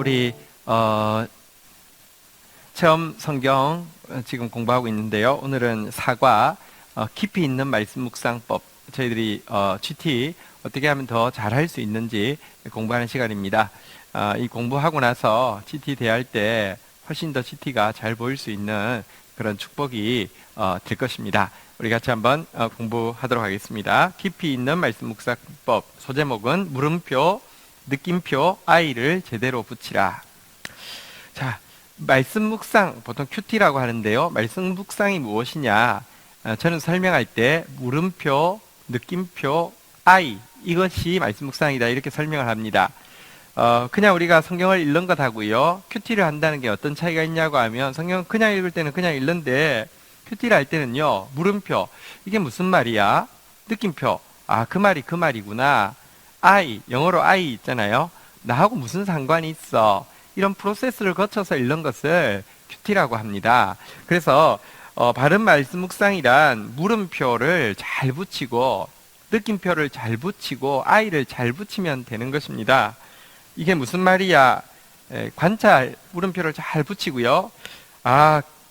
우리 체험 성경 지금 공부하고 있는데요. 오늘은 사과 깊이 있는 말씀 묵상법, 저희들이 GT 어떻게 하면 더 잘할 수 있는지 공부하는 시간입니다. 이 공부하고 나서 GT 대할 때 훨씬 더 GT가 잘 보일 수 있는 그런 축복이 될 것입니다. 우리 같이 한번 공부하도록 하겠습니다. 깊이 있는 말씀 묵상법, 소제목은 물음표, 느낌표, I를 제대로 붙이라. 자, 말씀 묵상, 보통 큐티라고 하는데요. 말씀 묵상이 무엇이냐? 저는 설명할 때 물음표, 느낌표, I, 이것이 말씀 묵상이다, 이렇게 설명을 합니다. 그냥 우리가 성경을 읽는 것하고요, 큐티를 한다는 게 어떤 차이가 있냐고 하면, 성경은 그냥 읽을 때는 그냥 읽는데 큐티를 할 때는요, 물음표, 이게 무슨 말이야? 느낌표, 그 말이 그 말이구나. I, 영어로 I 있잖아요. 나하고 무슨 상관이 있어? 이런 프로세스를 거쳐서 읽는 것을 큐티라고 합니다. 그래서 바른 말씀 묵상이란 물음표를 잘 붙이고 느낌표를 잘 붙이고 I를 잘 붙이면 되는 것입니다. 이게 무슨 말이야? 관찰, 물음표를 잘 붙이고요.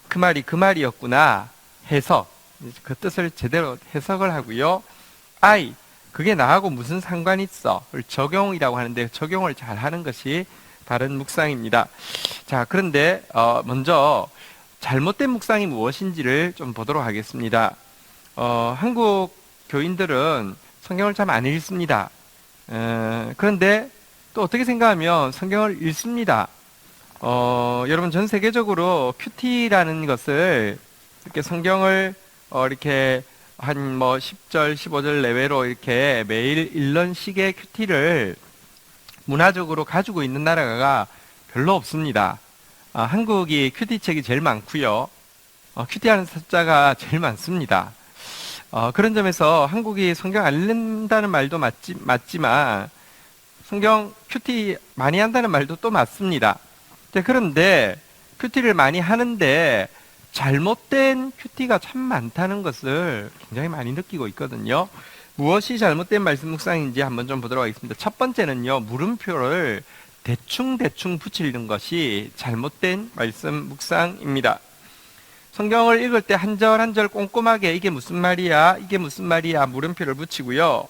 그 말이 그 말이었구나. 해석, 그 뜻을 제대로 해석을 하고요. I, 그게 나하고 무슨 상관이 있어? 적용이라고 하는데 적용을 잘 하는 것이 바른 묵상입니다. 자, 그런데 먼저 잘못된 묵상이 무엇인지를 좀 보도록 하겠습니다. 한국 교인들은 성경을 참 안 읽습니다. 그런데 또 어떻게 생각하면 성경을 읽습니다. 여러분, 전 세계적으로 큐티라는 것을 이렇게 성경을 이렇게 한 10절, 15절 내외로 이렇게 매일 읽는 식의 큐티를 문화적으로 가지고 있는 나라가 별로 없습니다. 한국이 큐티책이 제일 많고요. 큐티하는 숫자가 제일 많습니다. 그런 점에서 한국이 성경 안 읽는다는 말도 맞지만 성경 큐티 많이 한다는 말도 또 맞습니다. 그런데 큐티를 많이 하는데 잘못된 큐티가 참 많다는 것을 굉장히 많이 느끼고 있거든요. 무엇이 잘못된 말씀 묵상인지 한번 좀 보도록 하겠습니다. 첫 번째는요, 물음표를 대충 붙이는 것이 잘못된 말씀 묵상입니다. 성경을 읽을 때 한 절 한 절 꼼꼼하게 이게 무슨 말이야? 이게 무슨 말이야? 물음표를 붙이고요.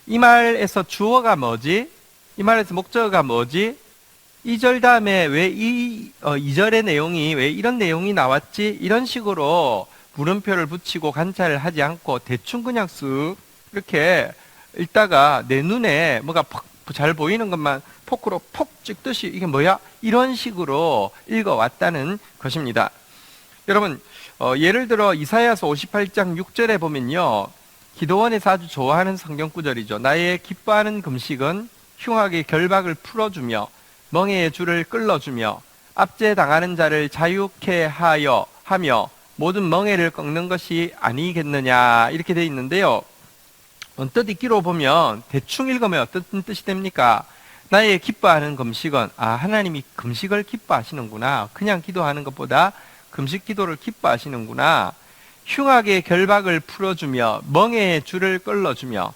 이 말에서 주어가 뭐지? 이 말에서 목적어가 뭐지? 이 절 다음에 왜 이 2절의 내용이 왜 이런 내용이 나왔지? 이런 식으로 물음표를 붙이고 관찰을 하지 않고 대충 그냥 쓱 이렇게 읽다가 내 눈에 뭐가 잘 보이는 것만 포크로 폭 찍듯이 이게 뭐야? 이런 식으로 읽어왔다는 것입니다. 여러분, 예를 들어 이사야서 58장 6절에 보면요, 기도원에서 아주 좋아하는 성경 구절이죠. 나의 기뻐하는 금식은 흉악의 결박을 풀어주며 멍에의 줄을 끌어주며 압제당하는 자를 자유케 하며 모든 멍에를 꺾는 것이 아니겠느냐, 이렇게 되어 있는데요. 언뜻 읽기로 보면 대충 읽으면 어떤 뜻이 됩니까? 나의 기뻐하는 금식은 하나님이 금식을 기뻐하시는구나. 그냥 기도하는 것보다 금식 기도를 기뻐하시는구나. 흉악의 결박을 풀어주며 멍에의 줄을 끌어주며,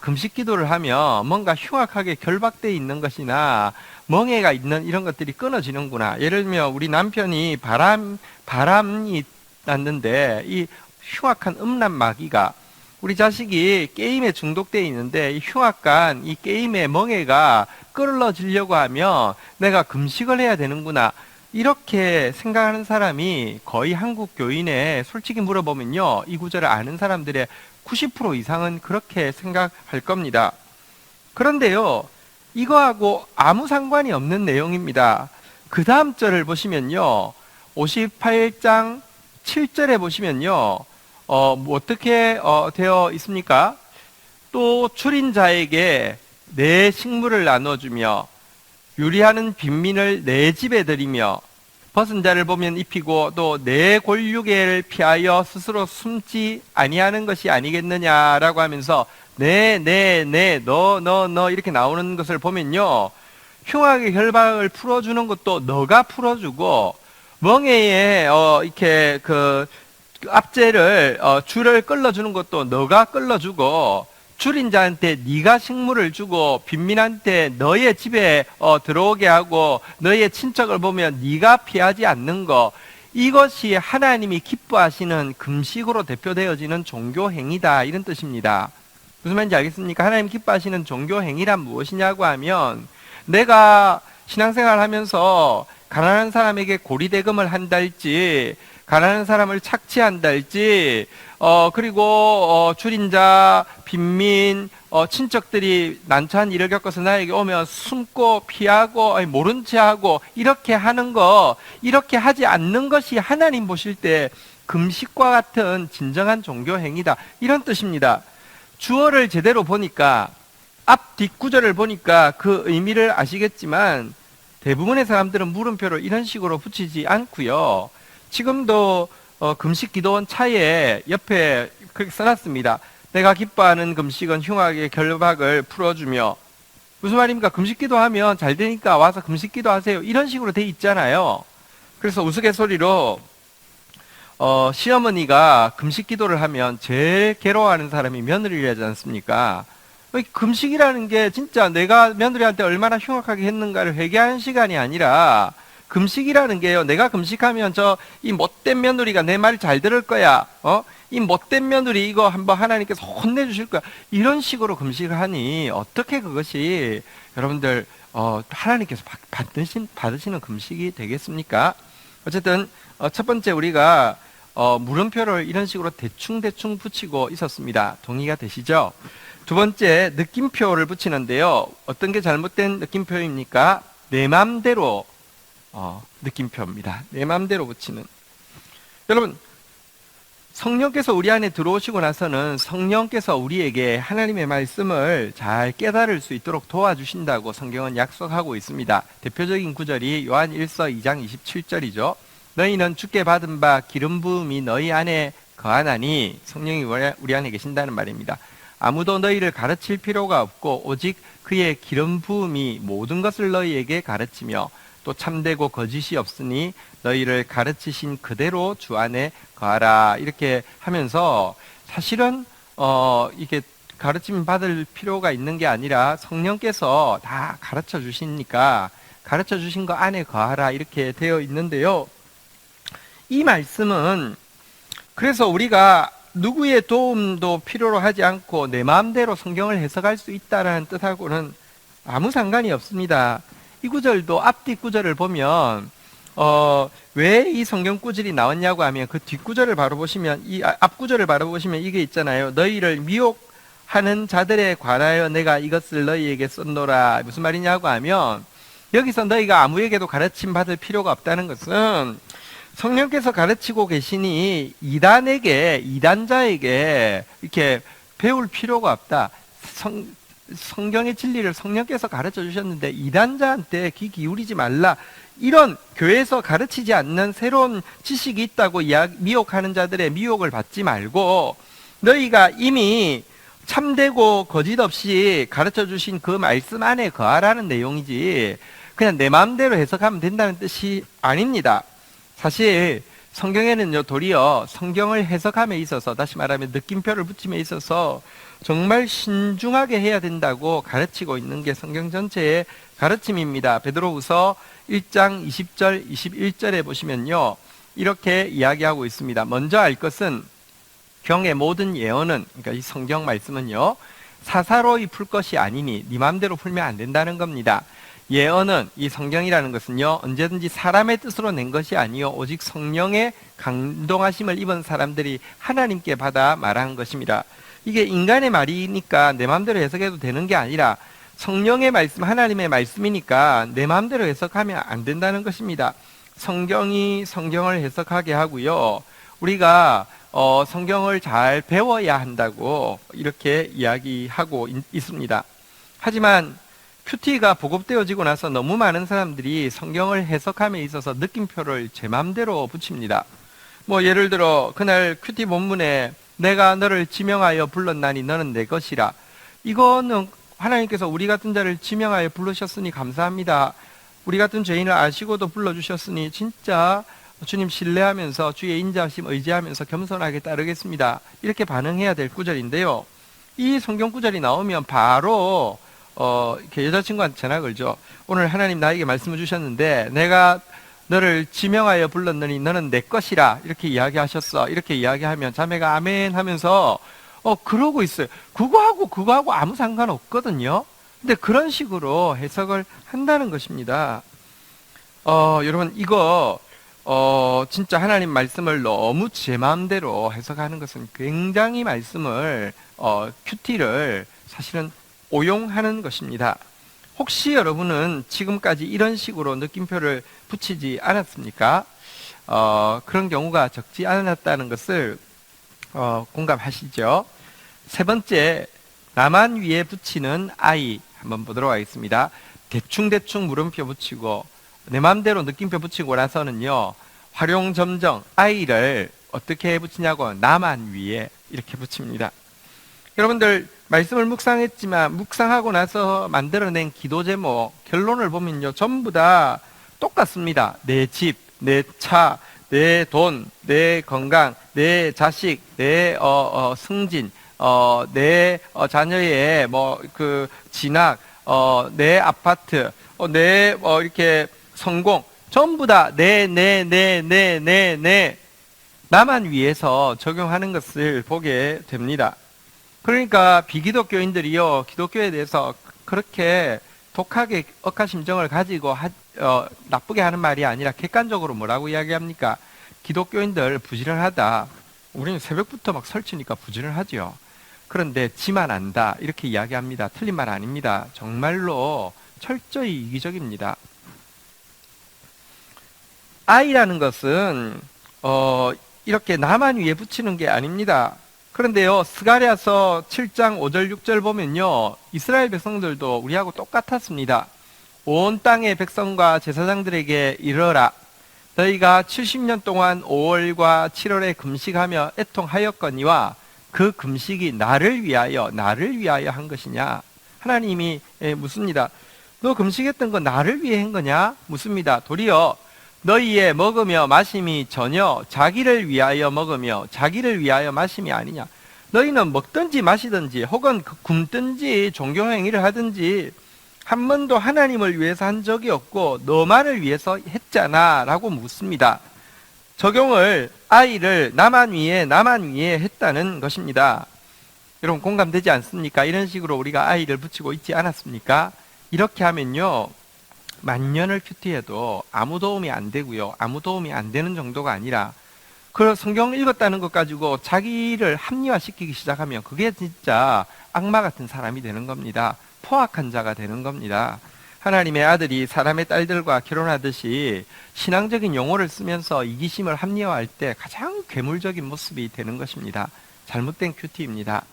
금식 기도를 하면 뭔가 흉악하게 결박되어 있는 것이나 멍에가 있는 이런 것들이 끊어지는구나. 예를 들면 우리 남편이 바람이 났는데 이 흉악한 음란 마귀가 우리 자식이 게임에 중독되어 있는데 이 흉악한 이 게임의 멍에가 끌어지려고 하면 내가 금식을 해야 되는구나. 이렇게 생각하는 사람이 거의 한국 교인에 솔직히 물어보면요, 이 구절을 아는 사람들의 90% 이상은 그렇게 생각할 겁니다. 그런데요, 이거하고 아무 상관이 없는 내용입니다. 그 다음 절을 보시면요, 58장 7절에 보시면요, 어떻게 되어 있습니까? 또 줄인 자에게 내 식물을 나눠주며 유리하는 빈민을 내 집에 들이며 벗은 자를 보면 입히고 또 내 골육을 피하여 스스로 숨지 아니하는 것이 아니겠느냐라고 하면서 너 이렇게 나오는 것을 보면요, 흉악의 결박을 풀어주는 것도 너가 풀어주고 멍에에 이렇게 그 압제를 줄을 끌어주는 것도 너가 끌어주고 줄인 자한테 네가 식물을 주고 빈민한테 너의 집에 들어오게 하고 너의 친척을 보면 네가 피하지 않는 거, 이것이 하나님이 기뻐하시는 금식으로 대표되어지는 종교 행위다, 이런 뜻입니다. 무슨 말인지 알겠습니까? 하나님 기뻐하시는 종교 행위란 무엇이냐고 하면, 내가 신앙생활 하면서 가난한 사람에게 고리대금을 한다 할지, 가난한 사람을 착취한다 할지, 그리고 줄인 자, 빈민, 친척들이 난처한 일을 겪어서 나에게 오면 숨고 피하고 모른 채 하고 이렇게 하는 거, 이렇게 하지 않는 것이 하나님 보실 때 금식과 같은 진정한 종교 행위다, 이런 뜻입니다. 주어를 제대로 보니까, 앞 뒷구절을 보니까 그 의미를 아시겠지만 대부분의 사람들은 물음표를 이런 식으로 붙이지 않고요. 지금도 금식 기도원 차에 옆에 그렇게 써놨습니다. 내가 기뻐하는 금식은 흉악의 결박을 풀어주며. 무슨 말입니까? 금식 기도하면 잘 되니까 와서 금식 기도하세요, 이런 식으로 돼 있잖아요. 그래서 우스갯소리로 시어머니가 금식 기도를 하면 제일 괴로워하는 사람이 며느리라지 않습니까? 금식이라는 게 진짜 내가 며느리한테 얼마나 흉악하게 했는가를 회개하는 시간이 아니라, 금식이라는 게요, 내가 금식하면 이 못된 며느리가 내 말 잘 들을 거야, 이 못된 며느리 이거 한번 하나님께서 혼내주실 거야, 이런 식으로 금식을 하니 어떻게 그것이 여러분들 하나님께서 받으시는 금식이 되겠습니까? 어쨌든 첫 번째, 우리가 물음표를 이런 식으로 대충 붙이고 있었습니다. 동의가 되시죠? 두 번째, 느낌표를 붙이는데요, 어떤 게 잘못된 느낌표입니까? 내 맘대로 느낌표입니다. 내 맘대로 붙이는. 여러분, 성령께서 우리 안에 들어오시고 나서는 성령께서 우리에게 하나님의 말씀을 잘 깨달을 수 있도록 도와주신다고 성경은 약속하고 있습니다. 대표적인 구절이 요한 1서 2장 27절이죠. 너희는 주께 받은 바 기름 부음이 너희 안에 거하나니, 성령이 우리 안에 계신다는 말입니다. 아무도 너희를 가르칠 필요가 없고 오직 그의 기름 부음이 모든 것을 너희에게 가르치며 또 참되고 거짓이 없으니 너희를 가르치신 그대로 주 안에 거하라, 이렇게 하면서 사실은 이게 가르침 받을 필요가 있는 게 아니라 성령께서 다 가르쳐 주시니까 가르쳐 주신 거 안에 거하라, 이렇게 되어 있는데요. 이 말씀은 그래서 우리가 누구의 도움도 필요로 하지 않고 내 마음대로 성경을 해석할 수 있다는 뜻하고는 아무 상관이 없습니다. 이 구절도 앞뒤 구절을 보면 왜 이 성경 구절이 나왔냐고 하면, 그 뒷구절을 바로 보시면, 이 앞구절을 바로 보시면 이게 있잖아요. 너희를 미혹하는 자들에 관하여 내가 이것을 너희에게 썼노라. 무슨 말이냐고 하면, 여기서 너희가 아무에게도 가르침 받을 필요가 없다는 것은 성령께서 가르치고 계시니 이단자에게 이렇게 배울 필요가 없다. 성경의 진리를 성령께서 가르쳐 주셨는데 이단자한테 귀 기울이지 말라, 이런 교회에서 가르치지 않는 새로운 지식이 있다고 미혹하는 자들의 미혹을 받지 말고, 너희가 이미 참되고 거짓 없이 가르쳐 주신 그 말씀 안에 거하라는 내용이지, 그냥 내 마음대로 해석하면 된다는 뜻이 아닙니다. 사실 성경에는요, 도리어 성경을 해석함에 있어서, 다시 말하면 느낌표를 붙임에 있어서 정말 신중하게 해야 된다고 가르치고 있는 게 성경 전체의 가르침입니다. 베드로후서 1장 20절 21절에 보시면요, 이렇게 이야기하고 있습니다. 먼저 알 것은 경의 모든 예언은, 그러니까 이 성경 말씀은요, 사사로이 풀 것이 아니니 네 마음대로 풀면 안 된다는 겁니다. 예언은, 이 성경이라는 것은요, 언제든지 사람의 뜻으로 낸 것이 아니요 오직 성령의 감동하심을 입은 사람들이 하나님께 받아 말한 것입니다. 이게 인간의 말이니까 내 마음대로 해석해도 되는 게 아니라 성령의 말씀, 하나님의 말씀이니까 내 마음대로 해석하면 안 된다는 것입니다. 성경이 성경을 해석하게 하고요, 우리가 성경을 잘 배워야 한다고 이렇게 이야기하고 있습니다. 하지만 큐티가 보급되어지고 나서 너무 많은 사람들이 성경을 해석함에 있어서 느낌표를 제 맘대로 붙입니다. 예를 들어 그날 큐티 본문에 내가 너를 지명하여 불렀나니 너는 내 것이라, 이거는 하나님께서 우리 같은 자를 지명하여 부르셨으니 감사합니다. 우리 같은 죄인을 아시고도 불러주셨으니 진짜 주님 신뢰하면서 주의 인자하심 의지하면서 겸손하게 따르겠습니다, 이렇게 반응해야 될 구절인데요, 이 성경 구절이 나오면 바로 이렇게 여자친구한테 전화 걸죠. 오늘 하나님 나에게 말씀을 주셨는데 내가 너를 지명하여 불렀느니 너는 내 것이라 이렇게 이야기하셨어. 이렇게 이야기하면 자매가 아멘 하면서 그러고 있어요. 그거하고 아무 상관없거든요. 근데 그런 식으로 해석을 한다는 것입니다. 여러분 이거 진짜 하나님 말씀을 너무 제 마음대로 해석하는 것은 굉장히 말씀을 큐티를 사실은 오용하는 것입니다. 혹시 여러분은 지금까지 이런 식으로 느낌표를 붙이지 않았습니까? 그런 경우가 적지 않았다는 것을 공감하시죠? 세 번째, 나만 위에 붙이는 I 한번 보도록 하겠습니다. 대충 물음표 붙이고 내 마음대로 느낌표 붙이고 나서는요, 활용점정 I를 어떻게 붙이냐고 나만 위에 이렇게 붙입니다. 여러분들 말씀을 묵상하고 나서 만들어낸 기도 제목 결론을 보면요, 전부 다 똑같습니다. 내 집, 내 차, 내 돈, 내 건강, 내 자식, 내 승진, 내 자녀의 진학, 내 아파트, 내 이렇게 성공, 전부 다 내 나만 위해서 적용하는 것을 보게 됩니다. 그러니까 비기독교인들이요, 기독교에 대해서 그렇게 독하게 억하심정을 가지고 나쁘게 하는 말이 아니라 객관적으로 뭐라고 이야기합니까? 기독교인들 부지런하다. 우리는 새벽부터 막 설치니까 부지런하죠. 그런데 지만 안다 이렇게 이야기합니다. 틀린 말 아닙니다. 정말로 철저히 이기적입니다. I라는 것은 이렇게 나만 위에 붙이는 게 아닙니다. 그런데요, 스가랴서 7장 5절 6절 보면요, 이스라엘 백성들도 우리하고 똑같았습니다. 온 땅의 백성과 제사장들에게 이르라. 너희가 70년 동안 5월과 7월에 금식하며 애통하였거니와 그 금식이 나를 위하여 한 것이냐? 하나님이 묻습니다. 너 금식했던 거 나를 위해 한 거냐? 묻습니다. 도리어 너희의 먹으며 마심이 전혀 자기를 위하여 먹으며 자기를 위하여 마심이 아니냐. 너희는 먹든지 마시든지 혹은 굶든지 종교행위를 하든지 한 번도 하나님을 위해서 한 적이 없고 너만을 위해서 했잖아 라고 묻습니다. 적용을 I를 나만 위해 했다는 것입니다. 여러분 공감되지 않습니까? 이런 식으로 우리가 I를 붙이고 있지 않았습니까? 이렇게 하면요, 만년을 큐티해도 아무 도움이 안 되고요, 아무 도움이 안 되는 정도가 아니라 그 성경 읽었다는 것 가지고 자기를 합리화시키기 시작하면 그게 진짜 악마 같은 사람이 되는 겁니다. 포악한 자가 되는 겁니다. 하나님의 아들이 사람의 딸들과 결혼하듯이 신앙적인 용어를 쓰면서 이기심을 합리화할 때 가장 괴물적인 모습이 되는 것입니다. 잘못된 큐티입니다.